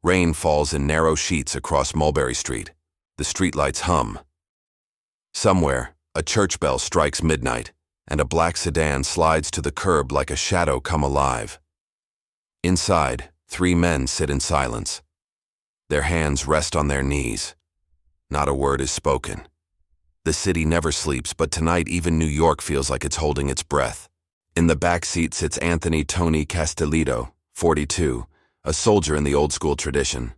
Rain falls in narrow sheets across Mulberry Street. The streetlights hum. Somewhere, a church bell strikes midnight, and a black sedan slides to the curb like a shadow come alive. Inside, 3 men sit in silence. Their hands rest on their knees. Not a word is spoken. The city never sleeps, but tonight even New York feels like it's holding its breath. In the back seat sits Tony Castellito, 42, a soldier in the old-school tradition.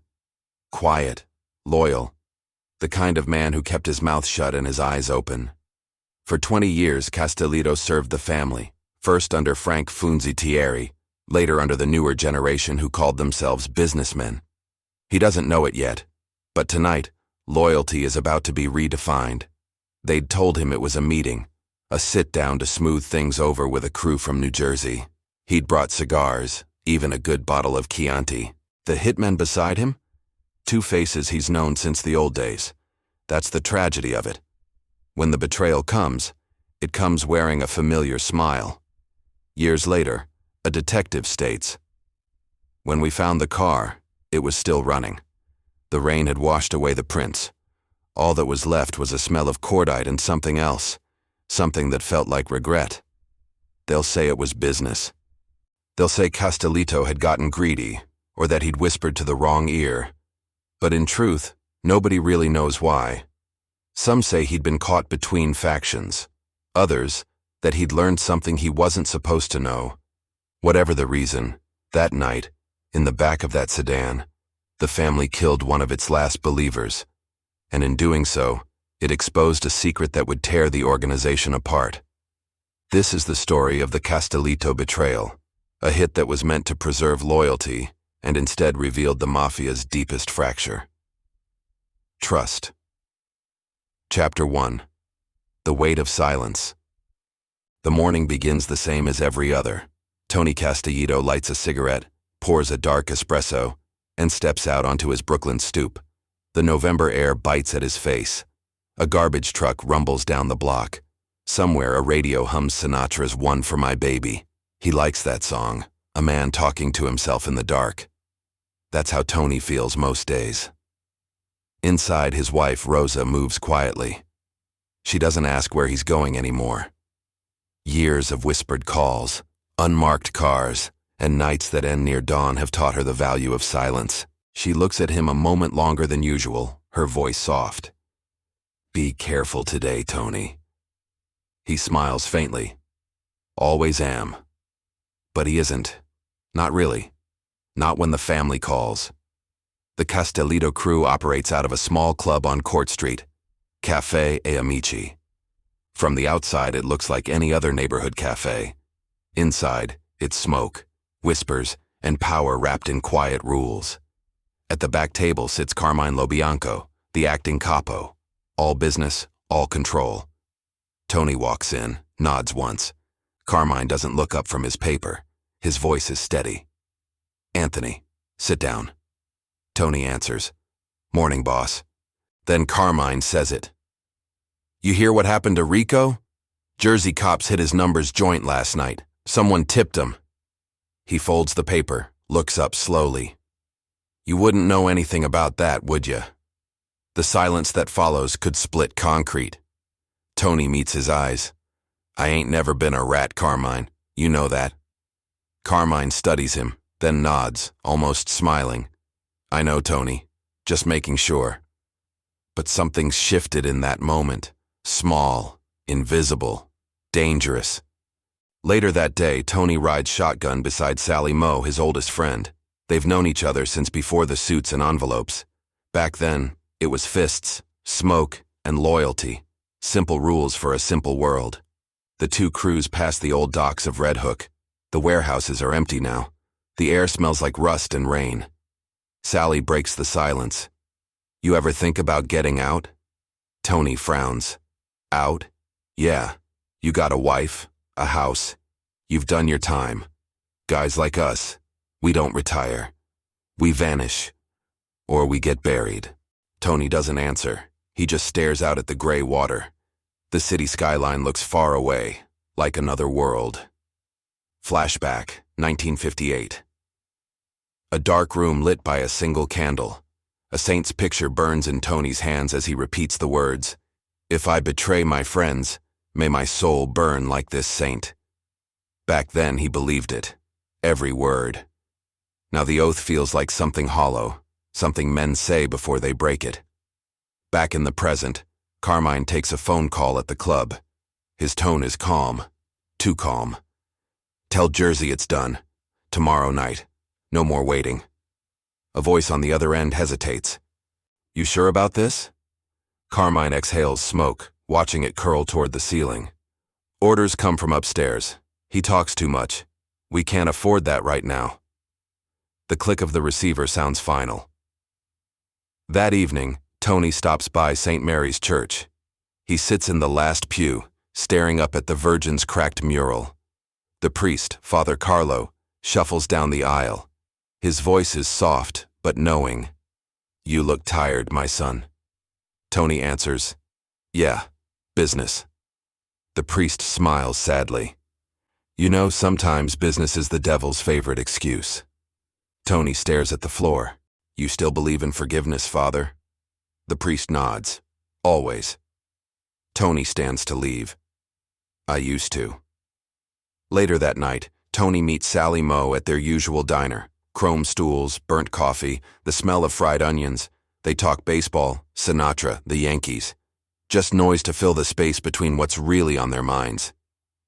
Quiet, loyal, the kind of man who kept his mouth shut and his eyes open. For 20 years, Castellito served the family, first under Frank Funzi Thierry, later under the newer generation who called themselves businessmen. He doesn't know it yet, but tonight, loyalty is about to be redefined. They'd told him it was a meeting, a sit-down to smooth things over with a crew from New Jersey. He'd brought cigars, even a good bottle of Chianti. The hitmen beside him? 2 faces he's known since the old days. That's the tragedy of it. When the betrayal comes, it comes wearing a familiar smile. Years later, a detective states, "When we found the car, it was still running. The rain had washed away the prints. All that was left was a smell of cordite and something else, something that felt like regret. They'll say it was business. They'll say Castellito had gotten greedy, or that he'd whispered to the wrong ear. But in truth, nobody really knows why. Some say he'd been caught between factions. Others, that he'd learned something he wasn't supposed to know. Whatever the reason, that night, in the back of that sedan, the family killed one of its last believers. And in doing so, it exposed a secret that would tear the organization apart. This is the story of the Castellito Betrayal, a hit that was meant to preserve loyalty and instead revealed the Mafia's deepest fracture. Trust. Chapter 1. The Weight of Silence. The morning begins the same as every other. Tony Castellito lights a cigarette, pours a dark espresso, and steps out onto his Brooklyn stoop. The November air bites at his face. A garbage truck rumbles down the block. Somewhere a radio hums Sinatra's "One for My Baby." He likes that song, a man talking to himself in the dark. That's how Tony feels most days. Inside, his wife, Rosa, moves quietly. She doesn't ask where he's going anymore. Years of whispered calls, unmarked cars, and nights that end near dawn have taught her the value of silence. She looks at him a moment longer than usual, her voice soft. "Be careful today, Tony." He smiles faintly. "Always am." But he isn't. Not really. Not when the family calls. The Castellito crew operates out of a small club on Court Street, Café e Amici. From the outside, it looks like any other neighborhood cafe. Inside, it's smoke, whispers, and power wrapped in quiet rules. At the back table sits Carmine LoBianco, the acting capo. All business, all control. Tony walks in, nods once. Carmine doesn't look up from his paper. His voice is steady. "Anthony, sit down." Tony answers, "Morning, boss." Then Carmine says it. "You hear what happened to Rico? Jersey cops hit his numbers joint last night. Someone tipped him." He folds the paper, looks up slowly. "You wouldn't know anything about that, would you?" The silence that follows could split concrete. Tony meets his eyes. "I ain't never been a rat, Carmine. You know that." Carmine studies him, then nods, almost smiling. "I know, Tony. Just making sure." But something shifted in that moment. Small, invisible, dangerous. Later that day, Tony rides shotgun beside Sally Moe, his oldest friend. They've known each other since before the suits and envelopes. Back then, it was fists, smoke, and loyalty. Simple rules for a simple world. The 2 cruise past the old docks of Red Hook. The warehouses are empty now. The air smells like rust and rain. Sally breaks the silence. "You ever think about getting out?" Tony frowns. "Out? Yeah. You got a wife, a house. You've done your time. Guys like us, we don't retire. We vanish. Or we get buried." Tony doesn't answer. He just stares out at the gray water. The city skyline looks far away, like another world. Flashback, 1958. A dark room lit by a single candle. A saint's picture burns in Tony's hands as he repeats the words, "If I betray my friends, may my soul burn like this saint." Back then he believed it. Every word. Now the oath feels like something hollow, something men say before they break it. Back in the present, Carmine takes a phone call at the club. His tone is calm. Too calm. "Tell Jersey it's done. Tomorrow night. No more waiting." A voice on the other end hesitates. "You sure about this?" Carmine exhales smoke, watching it curl toward the ceiling. "Orders come from upstairs. He talks too much. We can't afford that right now." The click of the receiver sounds final. That evening, Tony stops by St. Mary's Church. He sits in the last pew, staring up at the Virgin's cracked mural. The priest, Father Carlo, shuffles down the aisle. His voice is soft, but knowing. "You look tired, my son." Tony answers, "Yeah, business." The priest smiles sadly. "You know, sometimes business is the devil's favorite excuse." Tony stares at the floor. "You still believe in forgiveness, Father?" The priest nods. "Always." Tony stands to leave. "I used to." Later that night, Tony meets Sally Moe at their usual diner. Chrome stools, burnt coffee, the smell of fried onions. They talk baseball, Sinatra, the Yankees. Just noise to fill the space between what's really on their minds.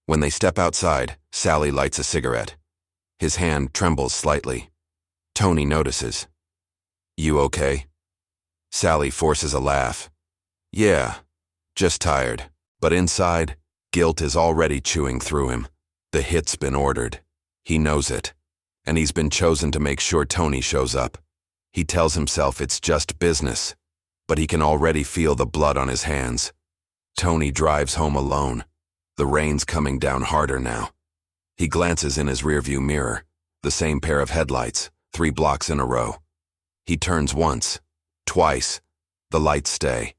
When they step outside, Sally lights a cigarette. His hand trembles slightly. Tony notices. "You okay?" Sally forces a laugh. "Yeah, just tired." But inside, guilt is already chewing through him. The hit's been ordered. He knows it. And he's been chosen to make sure Tony shows up. He tells himself it's just business, but he can already feel the blood on his hands. Tony drives home alone. The rain's coming down harder now. He glances in his rearview mirror. The same pair of headlights, 3 blocks in a row. He turns once, twice. The lights stay.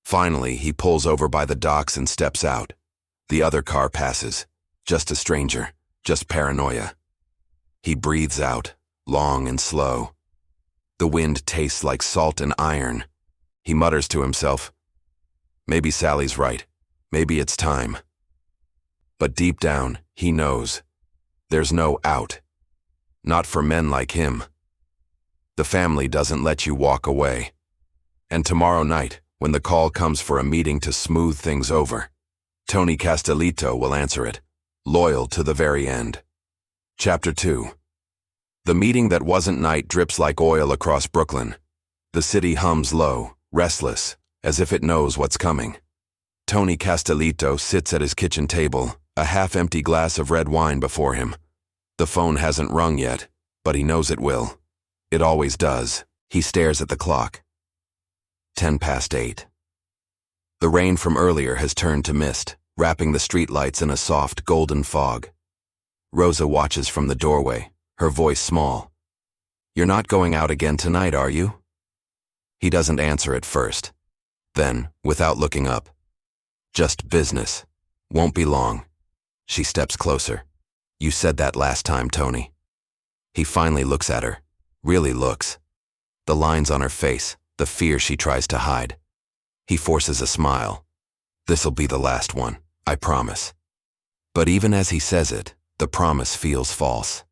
Finally, he pulls over by the docks and steps out. The other car passes. Just a stranger. Just paranoia. He breathes out, long and slow. The wind tastes like salt and iron. He mutters to himself, "Maybe Sally's right. Maybe it's time." But deep down, he knows. There's no out. Not for men like him. The family doesn't let you walk away. And tomorrow night, when the call comes for a meeting to smooth things over, Tony Castellito will answer it, loyal to the very end. Chapter 2. The meeting that wasn't night drips like oil across Brooklyn. The city hums low, restless, as if it knows what's coming. Tony Castellito sits at his kitchen table, a half-empty glass of red wine before him. The phone hasn't rung yet, but he knows it will. It always does. He stares at the clock. 8:10. The rain from earlier has turned to mist, wrapping the streetlights in a soft, golden fog. Rosa watches from the doorway, her voice small. "You're not going out again tonight, are you?" He doesn't answer at first. Then, without looking up, "Just business. Won't be long." She steps closer. "You said that last time, Tony." He finally looks at her. Really looks. The lines on her face, the fear she tries to hide. He forces a smile. "This'll be the last one, I promise." But even as he says it, the promise feels false.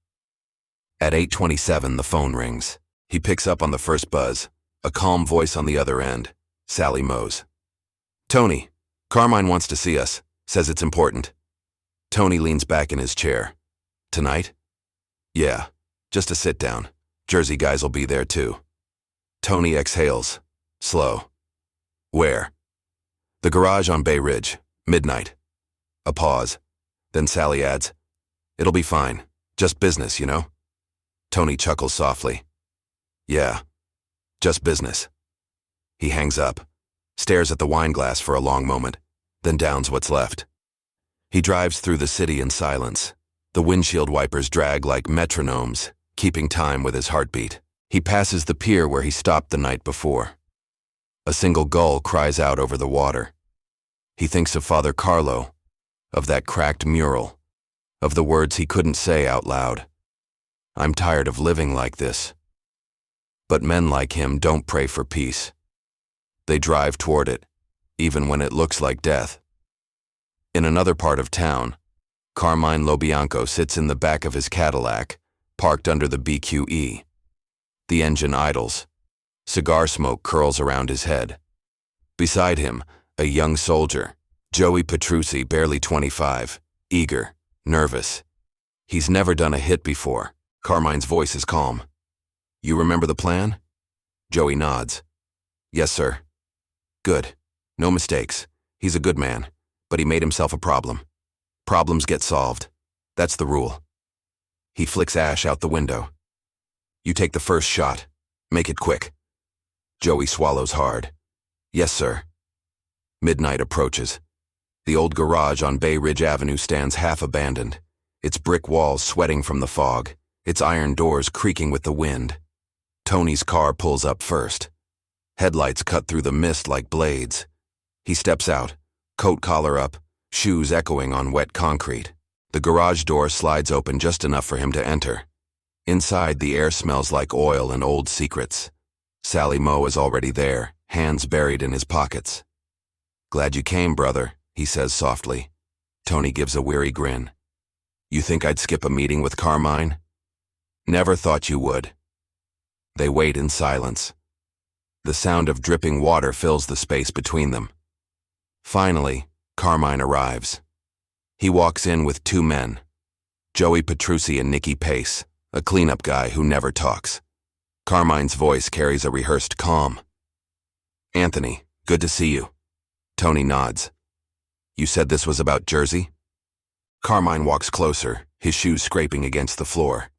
At 8:27, the phone rings. He picks up on the first buzz. A calm voice on the other end. Sally Moe's. "Tony, Carmine wants to see us. Says it's important." Tony leans back in his chair. "Tonight?" "Yeah, just a sit down. Jersey guys'll be there too." Tony exhales. Slow. "Where?" "The garage on Bay Ridge. Midnight." A pause. Then Sally adds, "It'll be fine. Just business, you know?" Tony chuckles softly. "Yeah, just business." He hangs up, stares at the wine glass for a long moment, then downs what's left. He drives through the city in silence. The windshield wipers drag like metronomes, keeping time with his heartbeat. He passes the pier where he stopped the night before. A single gull cries out over the water. He thinks of Father Carlo, of that cracked mural, of the words he couldn't say out loud. I'm tired of living like this. But men like him don't pray for peace. They drive toward it, even when it looks like death. In another part of town, Carmine LoBianco sits in the back of his Cadillac, parked under the BQE. The engine idles. Cigar smoke curls around his head. Beside him, a young soldier, Joey Petrucci, barely 25, eager, nervous. He's never done a hit before. Carmine's voice is calm. You remember the plan? Joey nods. Yes, sir. Good. No mistakes. He's a good man, but he made himself a problem. Problems get solved. That's the rule. He flicks ash out the window. You take the first shot. Make it quick. Joey swallows hard. Yes, sir. Midnight approaches. The old garage on Bay Ridge Avenue stands half abandoned, its brick walls sweating from the fog, its iron doors creaking with the wind. Tony's car pulls up first. Headlights cut through the mist like blades. He steps out, coat collar up, shoes echoing on wet concrete. The garage door slides open just enough for him to enter. Inside, the air smells like oil and old secrets. Sally Moe is already there, hands buried in his pockets. Glad you came, brother, he says softly. Tony gives a weary grin. You think I'd skip a meeting with Carmine? Never thought you would. They wait in silence. The sound of dripping water fills the space between them. Finally, Carmine arrives. He walks in with two men, Joey Petrucci and Nicky Pace, a cleanup guy who never talks. Carmine's voice carries a rehearsed calm. Anthony, good to see you. Tony nods. You said this was about Jersey? Carmine walks closer, his shoes scraping against the floor.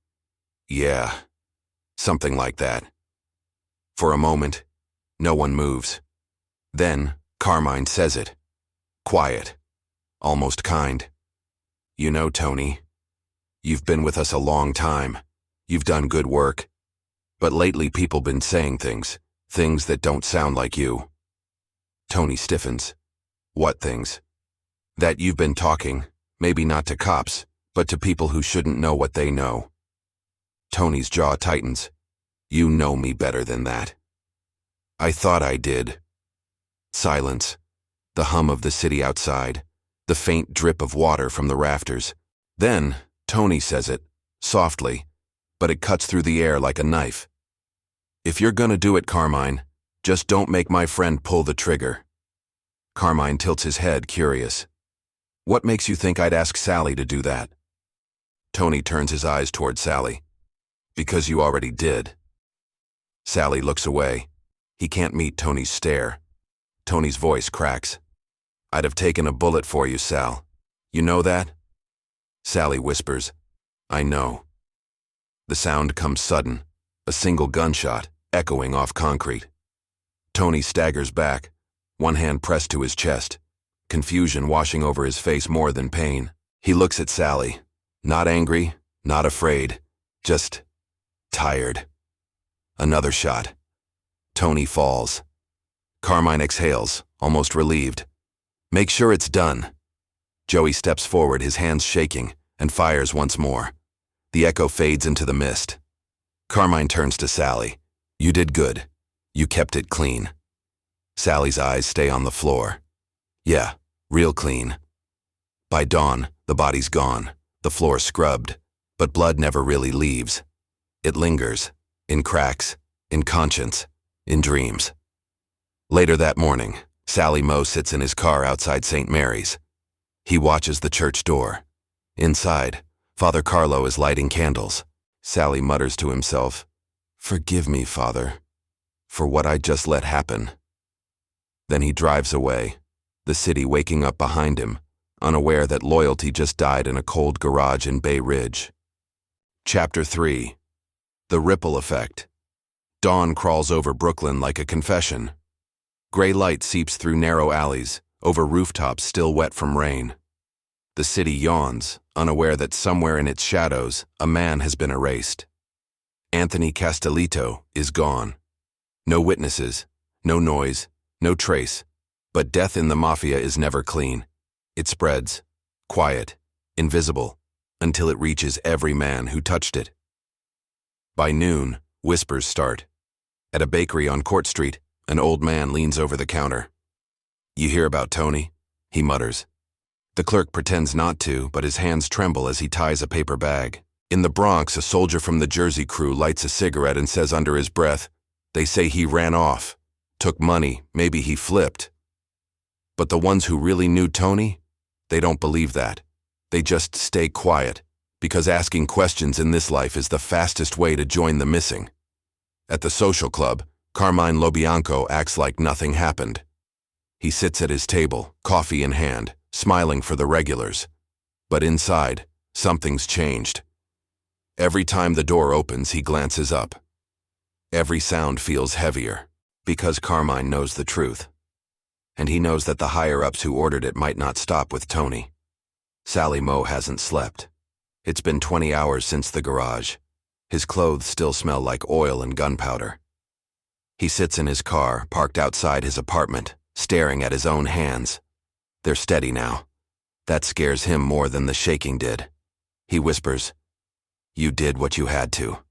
Yeah, something like that. For a moment, no one moves. Then, Carmine says it. Quiet, almost kind. You know, Tony, you've been with us a long time. You've done good work. But lately people been saying things that don't sound like you. Tony stiffens. What things? That you've been talking, maybe not to cops, but to people who shouldn't know what they know. Tony's jaw tightens. You know me better than that. I thought I did. Silence. The hum of the city outside. The faint drip of water from the rafters. Then, Tony says it, softly, but it cuts through the air like a knife. If you're gonna do it, Carmine, just don't make my friend pull the trigger. Carmine tilts his head, curious. What makes you think I'd ask Sally to do that? Tony turns his eyes toward Sally. Because you already did. Sally looks away. He can't meet Tony's stare. Tony's voice cracks. I'd have taken a bullet for you, Sal. You know that? Sally whispers, I know. The sound comes sudden, a single gunshot, echoing off concrete. Tony staggers back, one hand pressed to his chest, confusion washing over his face more than pain. He looks at Sally, not angry, not afraid, just tired. Another shot. Tony falls. Carmine exhales, almost relieved. Make sure it's done. Joey steps forward, his hands shaking, and fires once more. The echo fades into the mist. Carmine turns to Sally. You did good. You kept it clean. Sally's eyes stay on the floor. Yeah, real clean. By dawn, the body's gone, the floor scrubbed, but blood never really leaves. It lingers, in cracks, in conscience, in dreams. Later that morning, Sally Moe sits in his car outside St. Mary's. He watches the church door. Inside, Father Carlo is lighting candles. Sally mutters to himself, Forgive me, Father, for what I just let happen. Then he drives away, the city waking up behind him, unaware that loyalty just died in a cold garage in Bay Ridge. Chapter 3. The Ripple Effect. Dawn crawls over Brooklyn like a confession. Gray light seeps through narrow alleys, over rooftops still wet from rain. The city yawns, unaware that somewhere in its shadows, a man has been erased. Anthony Castellito is gone. No witnesses, no noise, no trace. But death in the Mafia is never clean. It spreads, quiet, invisible, until it reaches every man who touched it. By noon, whispers start. At a bakery on Court Street, an old man leans over the counter. "You hear about Tony?" he mutters. The clerk pretends not to, but his hands tremble as he ties a paper bag. In the Bronx, a soldier from the Jersey crew lights a cigarette and says under his breath, "They say he ran off, took money, maybe he flipped." But the ones who really knew Tony, they don't believe that. They just stay quiet, because asking questions in this life is the fastest way to join the missing. At the social club, Carmine LoBianco acts like nothing happened. He sits at his table, coffee in hand, smiling for the regulars. But inside, something's changed. Every time the door opens, he glances up. Every sound feels heavier, because Carmine knows the truth. And he knows that the higher-ups who ordered it might not stop with Tony. Sally Moe hasn't slept. It's been 20 hours since the garage. His clothes still smell like oil and gunpowder. He sits in his car, parked outside his apartment, staring at his own hands. They're steady now. That scares him more than the shaking did. He whispers, "You did what you had to."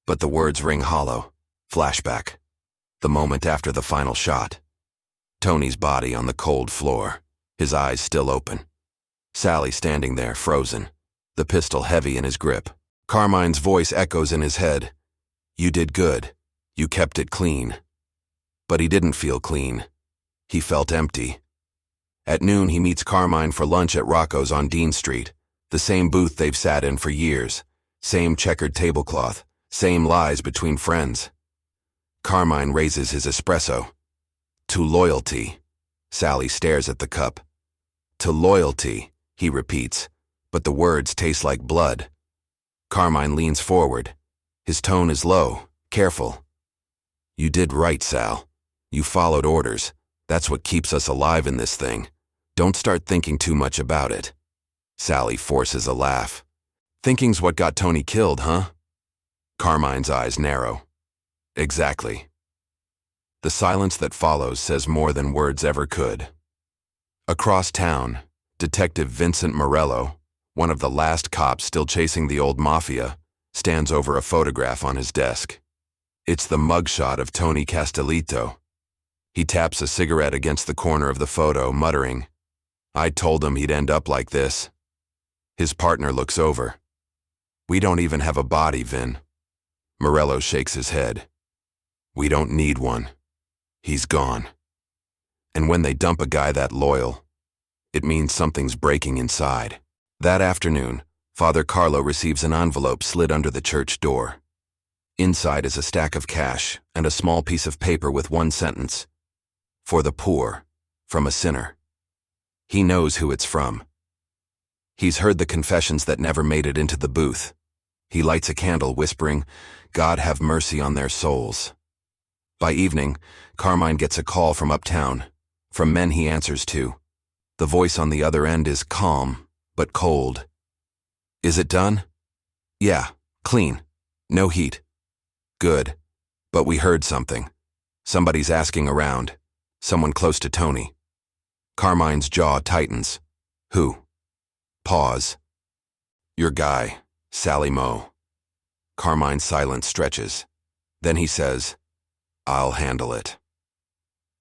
But the words ring hollow. Flashback. The moment after the final shot. Tony's body on the cold floor, his eyes still open. Sally standing there, frozen, the pistol heavy in his grip. Carmine's voice echoes in his head. "You did good. You kept it clean." But he didn't feel clean. He felt empty. At noon, he meets Carmine for lunch at Rocco's on Dean Street, the same booth they've sat in for years, same checkered tablecloth, same lies between friends. Carmine raises his espresso. "To loyalty." Sally stares at the cup. "To loyalty," he repeats, but the words taste like blood. Carmine leans forward. His tone is low, careful. "You did right, Sal. You followed orders. That's what keeps us alive in this thing. Don't start thinking too much about it." Sally forces a laugh. "Thinking's what got Tony killed, huh?" Carmine's eyes narrow. "Exactly." The silence that follows says more than words ever could. Across town, Detective Vincent Morello, one of the last cops still chasing the old Mafia, stands over a photograph on his desk. It's the mugshot of Tony Castellito. He taps a cigarette against the corner of the photo, muttering, "I told him he'd end up like this." His partner looks over. "We don't even have a body, Vin." Morello shakes his head. "We don't need one. He's gone." And when they dump a guy that loyal, it means something's breaking inside. That afternoon, Father Carlo receives an envelope slid under the church door. Inside is a stack of cash and a small piece of paper with one sentence. "For the poor, from a sinner." He knows who it's from. He's heard the confessions that never made it into the booth. He lights a candle, whispering, "God have mercy on their souls." By evening, Carmine gets a call from uptown, from men he answers to. The voice on the other end is calm, but cold. "Is it done?" "Yeah, clean. No heat." "Good. But we heard something. Somebody's asking around. Someone close to Tony." Carmine's jaw tightens. "Who?" Pause. "Your guy, Sally Moe." Carmine's silence stretches. Then he says, "I'll handle it."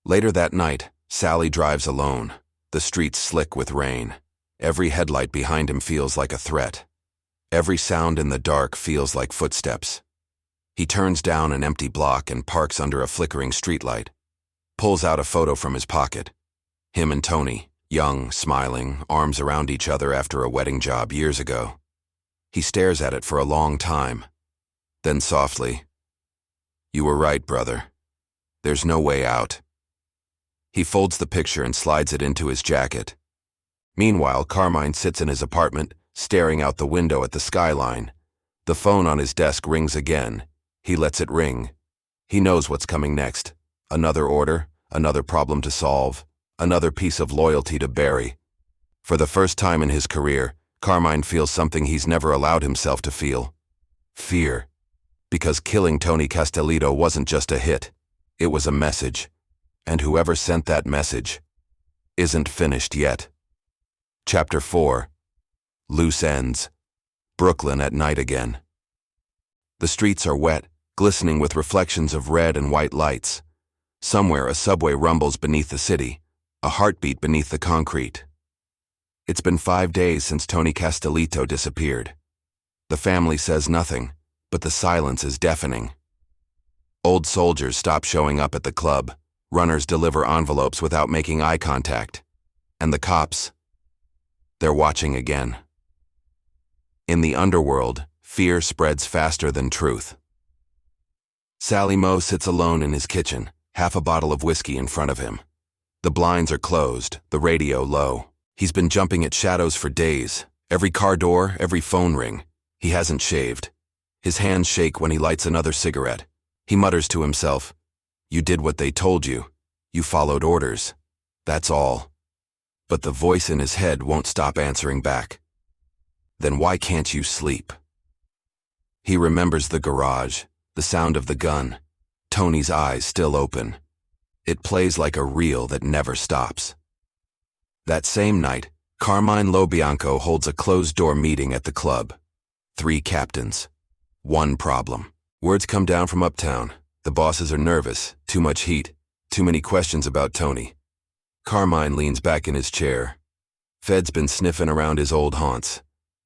Later that night, Sally drives alone, the streets slick with rain. Every headlight behind him feels like a threat. Every sound in the dark feels like footsteps. He turns down an empty block and parks under a flickering streetlight. Pulls out a photo from his pocket. Him and Tony, young, smiling, arms around each other after a wedding job years ago. He stares at it for a long time. Then softly, "You were right, brother. There's no way out." He folds the picture and slides it into his jacket. Meanwhile, Carmine sits in his apartment, staring out the window at the skyline. The phone on his desk rings again. He lets it ring. He knows what's coming next. Another order, another problem to solve, another piece of loyalty to bury. For the first time in his career, Carmine feels something he's never allowed himself to feel. Fear. Because killing Tony Castellito wasn't just a hit. It was a message. And whoever sent that message isn't finished yet. Chapter 4. Loose Ends. Brooklyn at night again. The streets are wet, glistening with reflections of red and white lights. Somewhere a subway rumbles beneath the city, a heartbeat beneath the concrete. It's been 5 days since Tony Castellito disappeared. The family says nothing, but the silence is deafening. Old soldiers stop showing up at the club. Runners deliver envelopes without making eye contact. And the cops, they're watching again. In the underworld, fear spreads faster than truth. Sally Moe sits alone in his kitchen, half a bottle of whiskey in front of him. The blinds are closed, the radio low. He's been jumping at shadows for days. Every car door, every phone ring. He hasn't shaved. His hands shake when he lights another cigarette. He mutters to himself, "You did what they told you. You followed orders. That's all." But the voice in his head won't stop answering back. Then why can't you sleep? He remembers the garage, the sound of the gun, Tony's eyes still open. It plays like a reel that never stops. That same night, Carmine LoBianco holds a closed-door meeting at the club. 3 captains. 1 problem. Words come down from uptown. The bosses are nervous, too much heat, too many questions about Tony. Carmine leans back in his chair. Fed's been sniffing around his old haunts.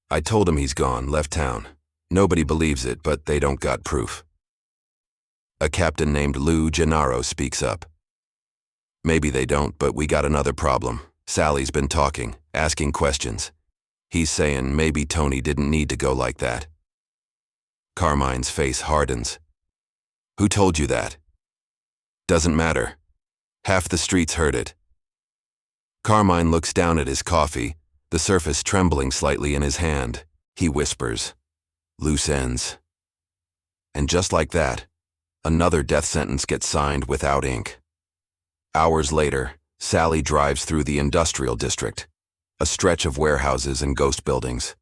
I told him he's gone, left town. Nobody believes it, but they don't got proof. A captain named Lou Gennaro speaks up. Maybe they don't, but we got another problem. Sally's been talking, asking questions. He's saying maybe Tony didn't need to go like that. Carmine's face hardens. Who told you that? Doesn't matter. Half the streets heard it. Carmine looks down at his coffee, the surface trembling slightly in his hand. He whispers, "Loose ends." And just like that, another death sentence gets signed without ink. Hours later, Sally drives through the industrial district, a stretch of warehouses and ghost buildings.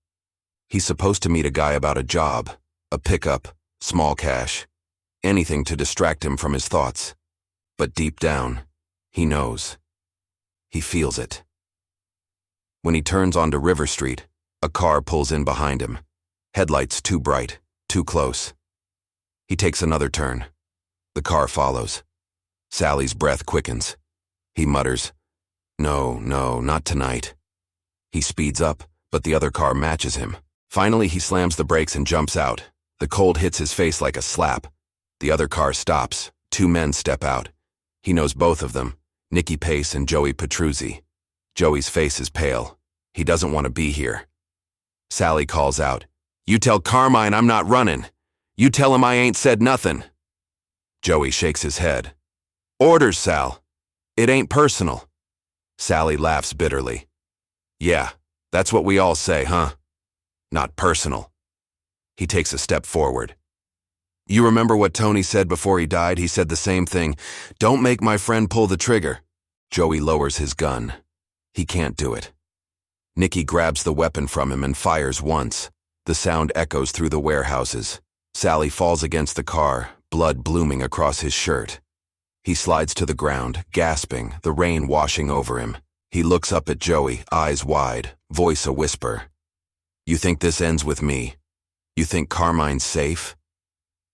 He's supposed to meet a guy about a job, a pickup, small cash, anything to distract him from his thoughts. But deep down, he knows. He feels it. When he turns onto River Street, a car pulls in behind him. Headlights too bright, too close. He takes another turn. The car follows. Sally's breath quickens. He mutters, "No, not tonight." He speeds up, but the other car matches him. Finally, he slams the brakes and jumps out. The cold hits his face like a slap. The other car stops. 2 men step out. He knows both of them, Nicky Pace and Joey Petruzzi. Joey's face is pale. He doesn't want to be here. Sally calls out, "You tell Carmine I'm not running. You tell him I ain't said nothing." Joey shakes his head. "Orders, Sal. It ain't personal." Sally laughs bitterly. "Yeah, that's what we all say, huh? Not personal." He takes a step forward. "You remember what Tony said before he died? He said the same thing. Don't make my friend pull the trigger." Joey lowers his gun. He can't do it. Nicky grabs the weapon from him and fires once. The sound echoes through the warehouses. Sally falls against the car, blood blooming across his shirt. He slides to the ground, gasping, the rain washing over him. He looks up at Joey, eyes wide, voice a whisper. "You think this ends with me? You think Carmine's safe?"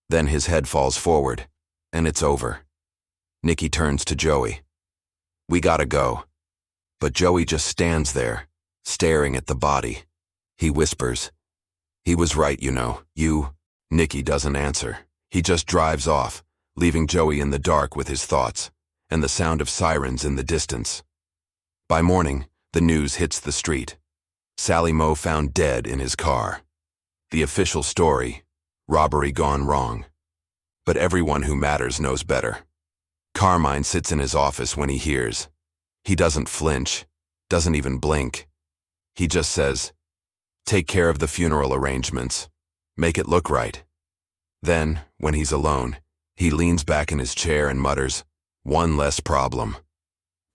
Then his head falls forward, and it's over. Nicky turns to Joey. "We gotta go." But Joey just stands there, staring at the body. He whispers, "He was right, you know. Nicky doesn't answer. He just drives off, leaving Joey in the dark with his thoughts, and the sound of sirens in the distance. By morning, the news hits the street. Sally Moe found dead in his car. The official story, robbery gone wrong. But everyone who matters knows better. Carmine sits in his office when he hears. He doesn't flinch, doesn't even blink. He just says, "Take care of the funeral arrangements. Make it look right." Then, when he's alone, he leans back in his chair and mutters, "One less problem."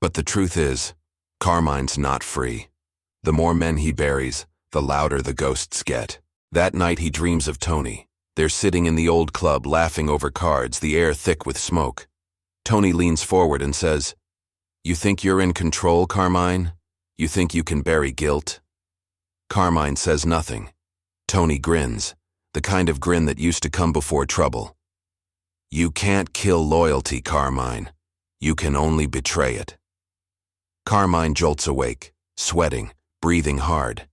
But the truth is, Carmine's not free. The more men he buries, the louder the ghosts get. That night he dreams of Tony. They're sitting in the old club laughing over cards, the air thick with smoke. Tony leans forward and says, "You think you're in control, Carmine? You think you can bury guilt?" Carmine says nothing. Tony grins, the kind of grin that used to come before trouble. You can't kill loyalty, Carmine. You can only betray it. Carmine jolts awake, sweating, breathing hard.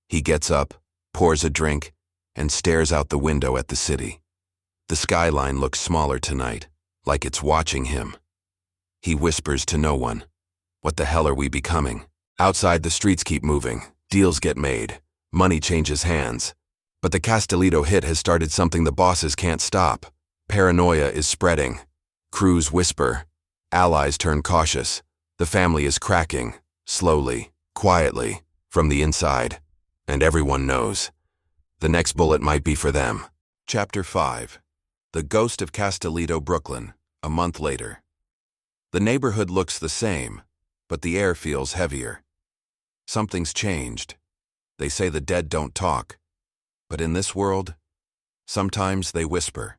He gets up, pours a drink, and stares out the window at the city. The skyline looks smaller tonight, like it's watching him. He whispers to no one. What the hell are we becoming? Outside, the streets keep moving, deals get made, money changes hands. But the Castellito hit has started something the bosses can't stop. Paranoia is spreading. Crews whisper. Allies turn cautious. The family is cracking, slowly, quietly, from the inside. And everyone knows. The next bullet might be for them. Chapter 5. The Ghost of Castellito, Brooklyn, a month later. The neighborhood looks the same, but the air feels heavier. Something's changed. They say the dead don't talk. But in this world, sometimes they whisper.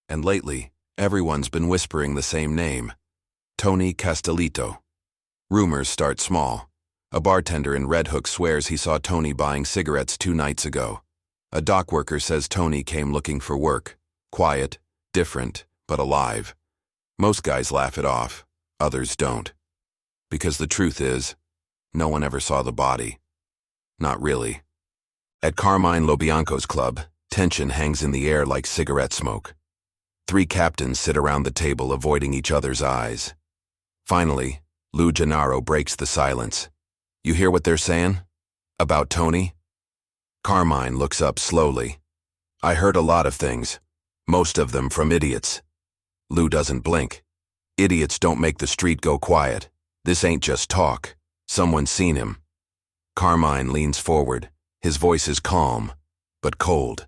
And lately, everyone's been whispering the same name. Tony Castellito. Rumors start small. A bartender in Red Hook swears he saw Tony buying cigarettes 2 nights ago. A dock worker says Tony came looking for work. Quiet, different, but alive. Most guys laugh it off. Others don't. Because the truth is, no one ever saw the body. Not really. At Carmine LoBianco's club, tension hangs in the air like cigarette smoke. 3 captains sit around the table avoiding each other's eyes. Finally, Lou Gennaro breaks the silence. You hear what they're saying? About Tony? Carmine looks up slowly. I heard a lot of things, most of them from idiots. Lou doesn't blink. Idiots don't make the street go quiet. This ain't just talk. Someone's seen him. Carmine leans forward. His voice is calm, but cold.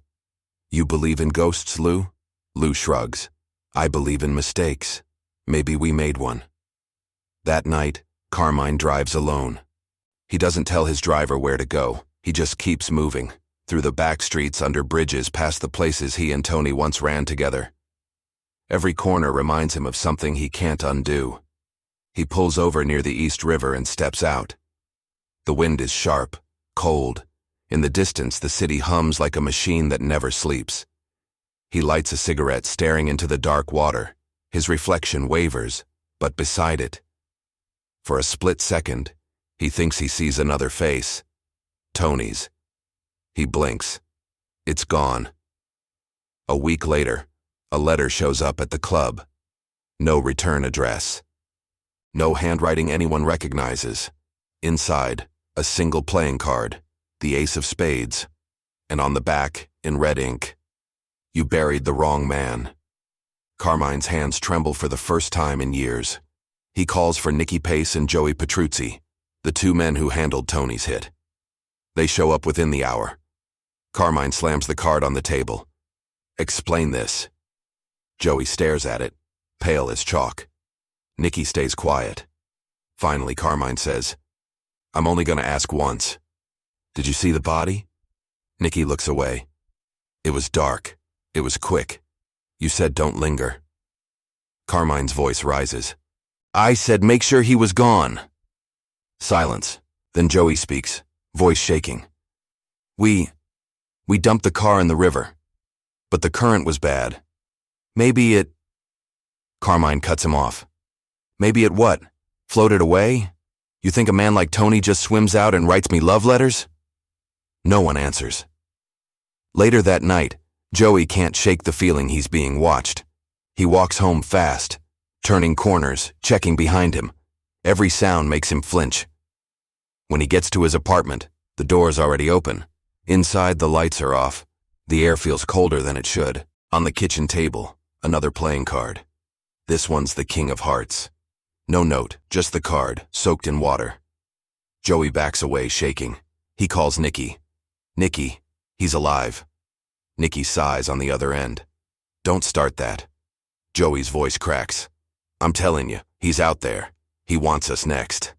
You believe in ghosts, Lou? Lou shrugs. I believe in mistakes. Maybe we made one. That night, Carmine drives alone. He doesn't tell his driver where to go. He just keeps moving, through the back streets, under bridges, past the places he and Tony once ran together. Every corner reminds him of something he can't undo. He pulls over near the East River and steps out. The wind is sharp, cold. In the distance, the city hums like a machine that never sleeps. He lights a cigarette, staring into the dark water. His reflection wavers, but beside it. For a split second, he thinks he sees another face. Tony's. He blinks. It's gone. A week later, a letter shows up at the club. No return address. No handwriting anyone recognizes. Inside, a single playing card. The ace of spades, and on the back, in red ink, you buried the wrong man. Carmine's hands tremble for the first time in years. He calls for Nicky Pace and Joey Petruzzi, the 2 men who handled Tony's hit. They show up within the hour. Carmine slams the card on the table. Explain this. Joey stares at it, pale as chalk. Nicky stays quiet. Finally, Carmine says, I'm only gonna ask once. Did you see the body? Nicky looks away. It was dark. It was quick. You said don't linger. Carmine's voice rises. I said make sure he was gone. Silence. Then Joey speaks, voice shaking. We dumped the car in the river. But the current was bad. Maybe it... Carmine cuts him off. Maybe it what? Floated away? You think a man like Tony just swims out and writes me love letters? No one answers. Later that night, Joey can't shake the feeling he's being watched. He walks home fast, turning corners, checking behind him. Every sound makes him flinch. When he gets to his apartment, the door's already open. Inside, the lights are off. The air feels colder than it should. On the kitchen table, another playing card. This one's the King of Hearts. No note, just the card, soaked in water. Joey backs away, shaking. He calls Nicky. Nicky, he's alive. Nicky sighs on the other end. Don't start that. Joey's voice cracks. I'm telling you, he's out there. He wants us next.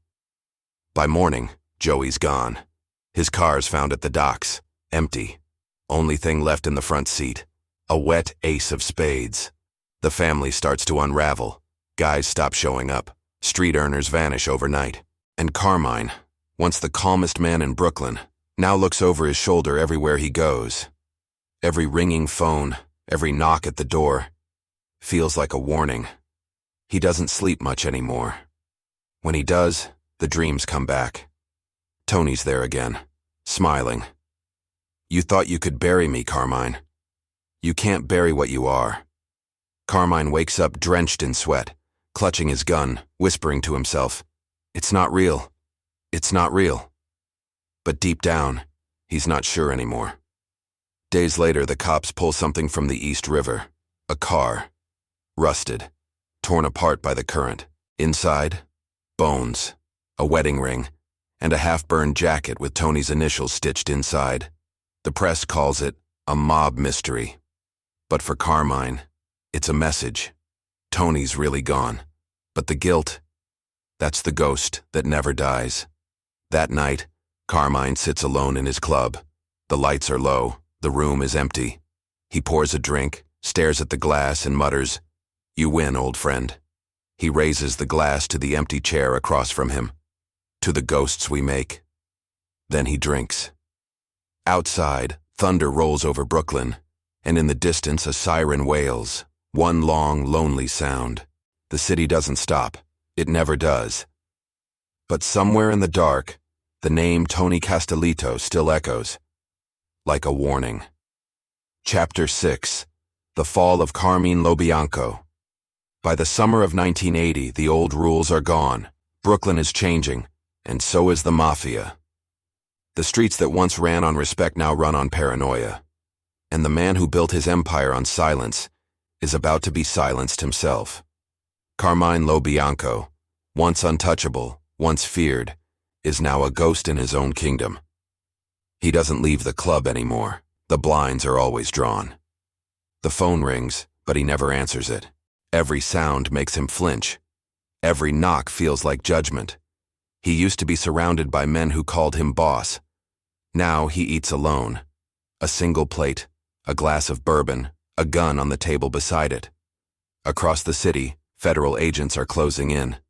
By morning, Joey's gone. His car's found at the docks, empty. Only thing left in the front seat, a wet ace of spades. The family starts to unravel. Guys stop showing up. Street earners vanish overnight. And Carmine, once the calmest man in Brooklyn, now looks over his shoulder everywhere he goes. Every ringing phone, every knock at the door, feels like a warning. He doesn't sleep much anymore. When he does, the dreams come back. Tony's there again, smiling. You thought you could bury me, Carmine. You can't bury what you are. Carmine wakes up drenched in sweat, clutching his gun, whispering to himself, "It's not real. It's not real." But deep down, he's not sure anymore. Days later, the cops pull something from the East River. A car. Rusted. Torn apart by the current. Inside, bones, a wedding ring, and a half-burned jacket with Tony's initials stitched inside. The press calls it a mob mystery. But for Carmine, it's a message. Tony's really gone. But the guilt, that's the ghost that never dies. That night, Carmine sits alone in his club. The lights are low. The room is empty. He pours a drink, stares at the glass, and mutters, "You win, old friend." He raises the glass to the empty chair across from him. "To the ghosts we make." Then he drinks. Outside, thunder rolls over Brooklyn, and in the distance a siren wails, one long, lonely sound. The city doesn't stop. It never does. But somewhere in the dark, the name Tony Castellito still echoes, like a warning. Chapter 6. The Fall of Carmine LoBianco. By the summer of 1980, the old rules are gone. Brooklyn is changing, and so is the Mafia. The streets that once ran on respect now run on paranoia. And the man who built his empire on silence is about to be silenced himself. Carmine LoBianco, once untouchable, once feared, is now a ghost in his own kingdom. He doesn't leave the club anymore. The blinds are always drawn. The phone rings, but he never answers it. Every sound makes him flinch. Every knock feels like judgment. He used to be surrounded by men who called him boss. Now he eats alone. A single plate, a glass of bourbon, a gun on the table beside it. Across the city, federal agents are closing in.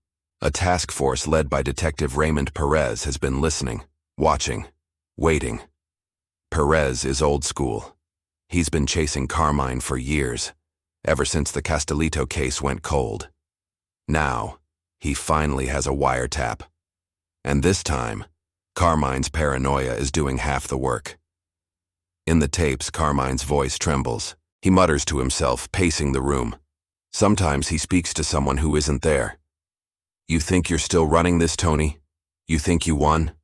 A task force led by Detective Raymond Perez has been listening, watching, waiting. Perez is old school. He's been chasing Carmine for years, ever since the Castellito case went cold. Now, he finally has a wiretap. And this time, Carmine's paranoia is doing half the work. In the tapes, Carmine's voice trembles. He mutters to himself, pacing the room. Sometimes he speaks to someone who isn't there. "You think you're still running this, Tony? You think you won?"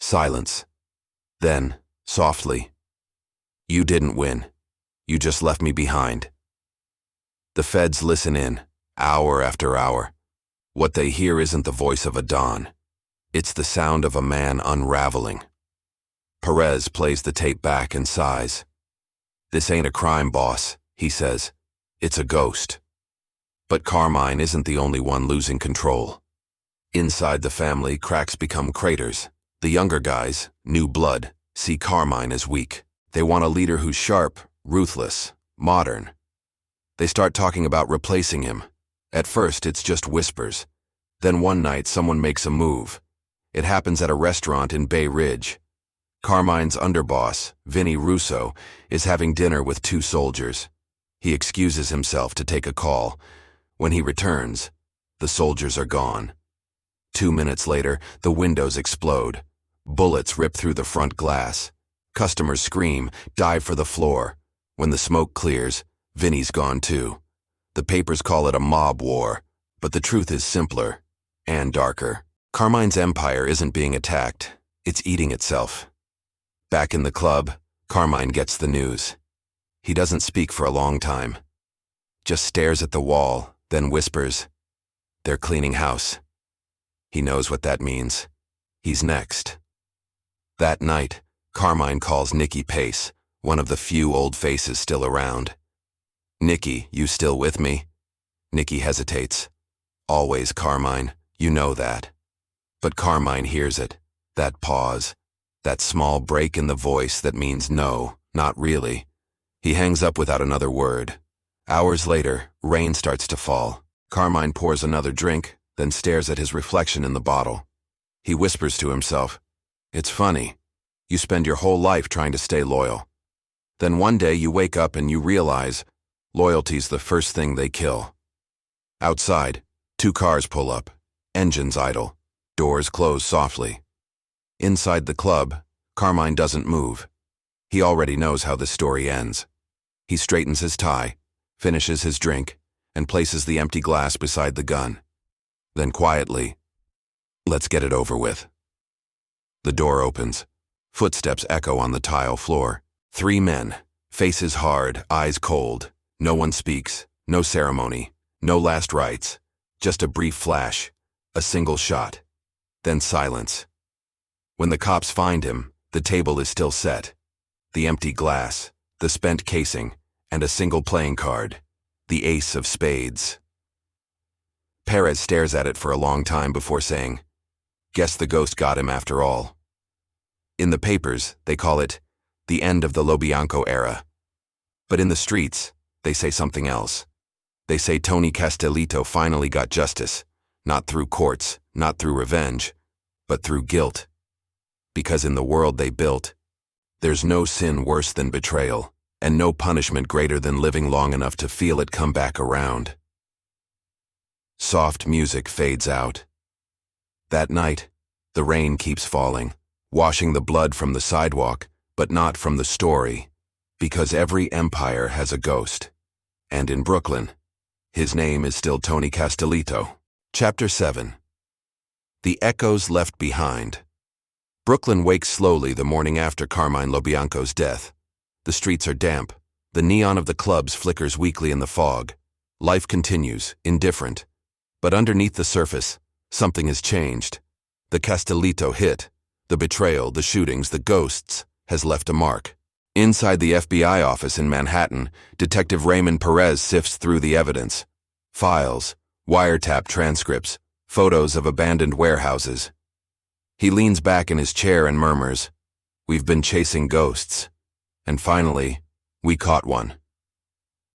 Silence. Then, softly, "You didn't win. You just left me behind." The feds listen in, hour after hour. What they hear isn't the voice of a Don. It's the sound of a man unraveling. Perez plays the tape back and sighs. "This ain't a crime, boss," he says. "It's a ghost." But Carmine isn't the only one losing control. Inside the family, cracks become craters. The younger guys, new blood, see Carmine as weak. They want a leader who's sharp, ruthless, modern. They start talking about replacing him. At first, it's just whispers. Then one night, someone makes a move. It happens at a restaurant in Bay Ridge. Carmine's underboss, Vinny Russo, is having dinner with two soldiers. He excuses himself to take a call. When he returns, the soldiers are gone. 2 minutes later, the windows explode. Bullets rip through the front glass. Customers scream, dive for the floor. When the smoke clears, Vinny's gone too. The papers call it a mob war, but the truth is simpler and darker. Carmine's empire isn't being attacked. It's eating itself. Back in the club, Carmine gets the news. He doesn't speak for a long time. Just stares at the wall, then whispers, "They're cleaning house." He knows what that means. He's next. That night, Carmine calls Nicky Pace, one of the few old faces still around. "Nicky, you still with me?" Nicky hesitates. "Always, Carmine, you know that." But Carmine hears it, that pause, that small break in the voice that means no, not really. He hangs up without another word. Hours later, rain starts to fall. Carmine pours another drink, then stares at his reflection in the bottle. He whispers to himself, "It's funny. You spend your whole life trying to stay loyal. Then one day you wake up and you realize loyalty's the first thing they kill. Outside, 2 cars pull up, engines idle, doors close softly. Inside the club, Carmine doesn't move. He already knows how the story ends. He straightens his tie, finishes his drink, and places the empty glass beside the gun. Then quietly, "Let's get it over with." The door opens. Footsteps echo on the tile floor. 3 men, faces hard, eyes cold. No one speaks, no ceremony, no last rites. Just a brief flash, a single shot. Then silence. When the cops find him, the table is still set. The empty glass, the spent casing, and a single playing card. The ace of spades. Perez stares at it for a long time before saying, "Guess the ghost got him after all." In the papers, they call it the end of the LoBianco era. But in the streets, they say something else. They say Tony Castellito finally got justice, not through courts, not through revenge, but through guilt. Because in the world they built, there's no sin worse than betrayal, and no punishment greater than living long enough to feel it come back around. Soft music fades out. That night, the rain keeps falling, washing the blood from the sidewalk, but not from the story, because every empire has a ghost. And in Brooklyn, his name is still Tony Castellito. Chapter 7. The Echoes Left Behind. Brooklyn wakes slowly the morning after Carmine LoBianco's death. The streets are damp. The neon of the clubs flickers weakly in the fog. Life continues, indifferent. But underneath the surface, something has changed. The Castellito hit, the betrayal, the shootings, the ghosts, has left a mark. Inside the FBI office in Manhattan, Detective Raymond Perez sifts through the evidence. Files, wiretap transcripts, photos of abandoned warehouses. He leans back in his chair and murmurs, "We've been chasing ghosts. And finally, we caught one."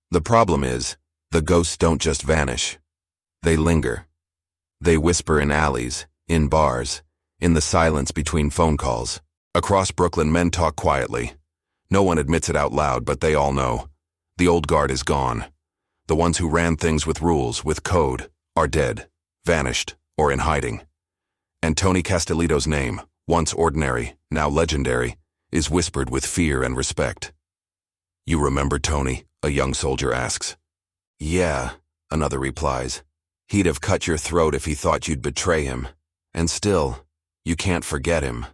The problem is, the ghosts don't just vanish. They linger. They whisper in alleys, in bars, in the silence between phone calls. Across Brooklyn, men talk quietly. No one admits it out loud, but they all know. The old guard is gone. The ones who ran things with rules, with code, are dead, vanished, or in hiding. And Tony Castellito's name, once ordinary, now legendary, is whispered with fear and respect. "You remember Tony?" a young soldier asks. "Yeah," another replies. "He'd have cut your throat if he thought you'd betray him. And still, you can't forget him."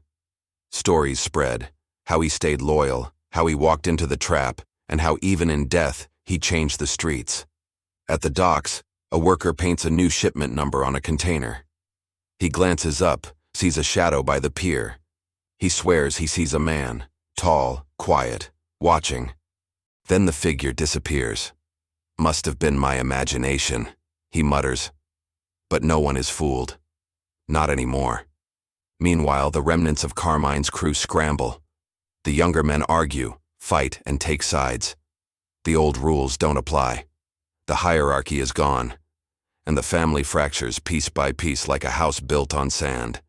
Stories spread, how he stayed loyal, how he walked into the trap, and how even in death, he changed the streets. At the docks, a worker paints a new shipment number on a container. He glances up, sees a shadow by the pier. He swears he sees a man, tall, quiet, watching. Then the figure disappears. "Must have been my imagination," he mutters. But no one is fooled. Not anymore. Meanwhile, the remnants of Carmine's crew scramble. The younger men argue, fight, and take sides. The old rules don't apply. The hierarchy is gone, and the family fractures piece by piece like a house built on sand.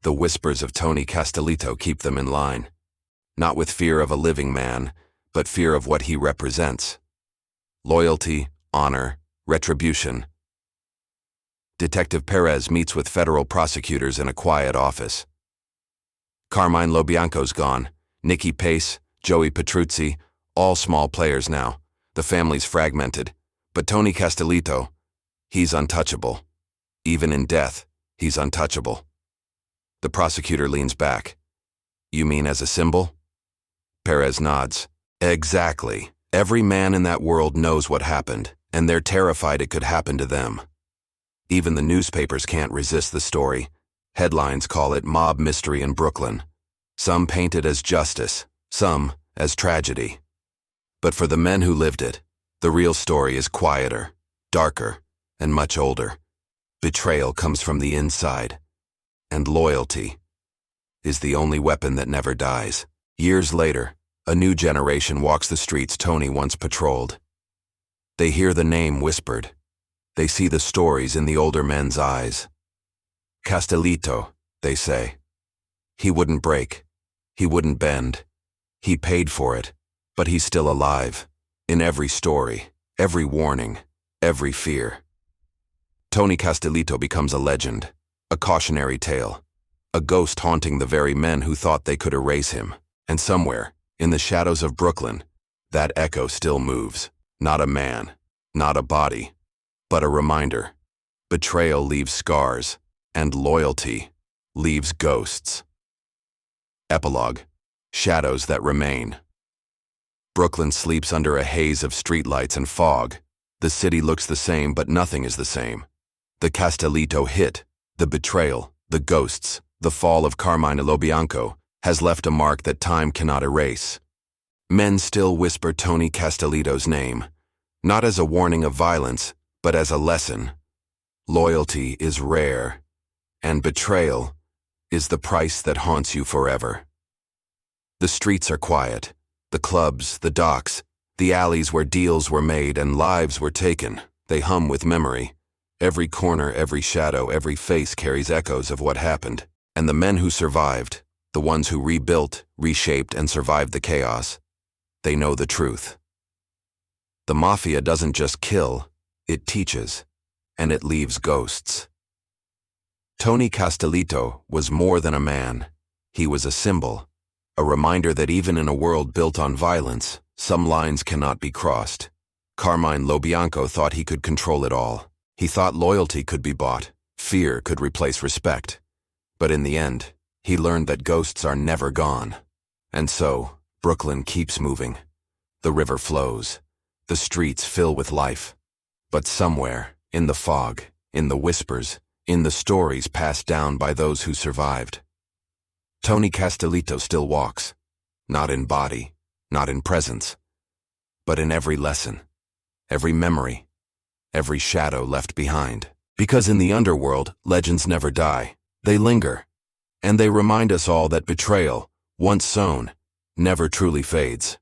The whispers of Tony Castellito keep them in line, not with fear of a living man, but fear of what he represents. Loyalty, honor, retribution. Detective Perez meets with federal prosecutors in a quiet office. Carmine LoBianco's gone. Nicky Pace, Joey Petruzzi, all small players now. The family's fragmented. But Tony Castellito, he's untouchable. Even in death, he's untouchable. The prosecutor leans back. "You mean as a symbol?" Perez nods. "Exactly. Every man in that world knows what happened, and they're terrified it could happen to them. Even the newspapers can't resist the story. Headlines call it mob mystery in Brooklyn. Some paint it as justice, some as tragedy. But for the men who lived it, the real story is quieter, darker, and much older. Betrayal comes from the inside, and loyalty is the only weapon that never dies." Years later, a new generation walks the streets Tony once patrolled. They hear the name whispered. They see the stories in the older men's eyes. "Castellito," they say. "He wouldn't break. He wouldn't bend. He paid for it, But he's still alive, in every story, every warning, every fear. Tony Castellito becomes a legend, a cautionary tale, a ghost haunting the very men who thought they could erase him. And somewhere, in the shadows of Brooklyn, that echo still moves. Not a man, not a body, but a reminder. Betrayal leaves scars, and loyalty leaves ghosts. Epilogue: Shadows that remain. Brooklyn sleeps under a haze of streetlights and fog. The city looks the same, but nothing is the same. The Castellito hit, the betrayal, the ghosts, the fall of Carmine LoBianco has left a mark that time cannot erase. Men still whisper Tony Castellito's name, not as a warning of violence, but as a lesson. Loyalty is rare, and betrayal is the price that haunts you forever. The streets are quiet. The clubs, the docks, the alleys where deals were made and lives were taken, they hum with memory. Every corner, every shadow, every face carries echoes of what happened. And the men who survived, the ones who rebuilt, reshaped, and survived the chaos, they know the truth. The Mafia doesn't just kill, it teaches, and it leaves ghosts. Tony Castellito was more than a man. He was a symbol. A reminder that even in a world built on violence, some lines cannot be crossed. Carmine LoBianco thought he could control it all. He thought loyalty could be bought, fear could replace respect. But in the end, he learned that ghosts are never gone. And so, Brooklyn keeps moving. The river flows. The streets fill with life. But somewhere, in the fog, in the whispers, in the stories passed down by those who survived, Tony Castellito still walks, not in body, not in presence, but in every lesson, every memory, every shadow left behind. Because in the underworld, legends never die, they linger, and they remind us all that betrayal, once sown, never truly fades.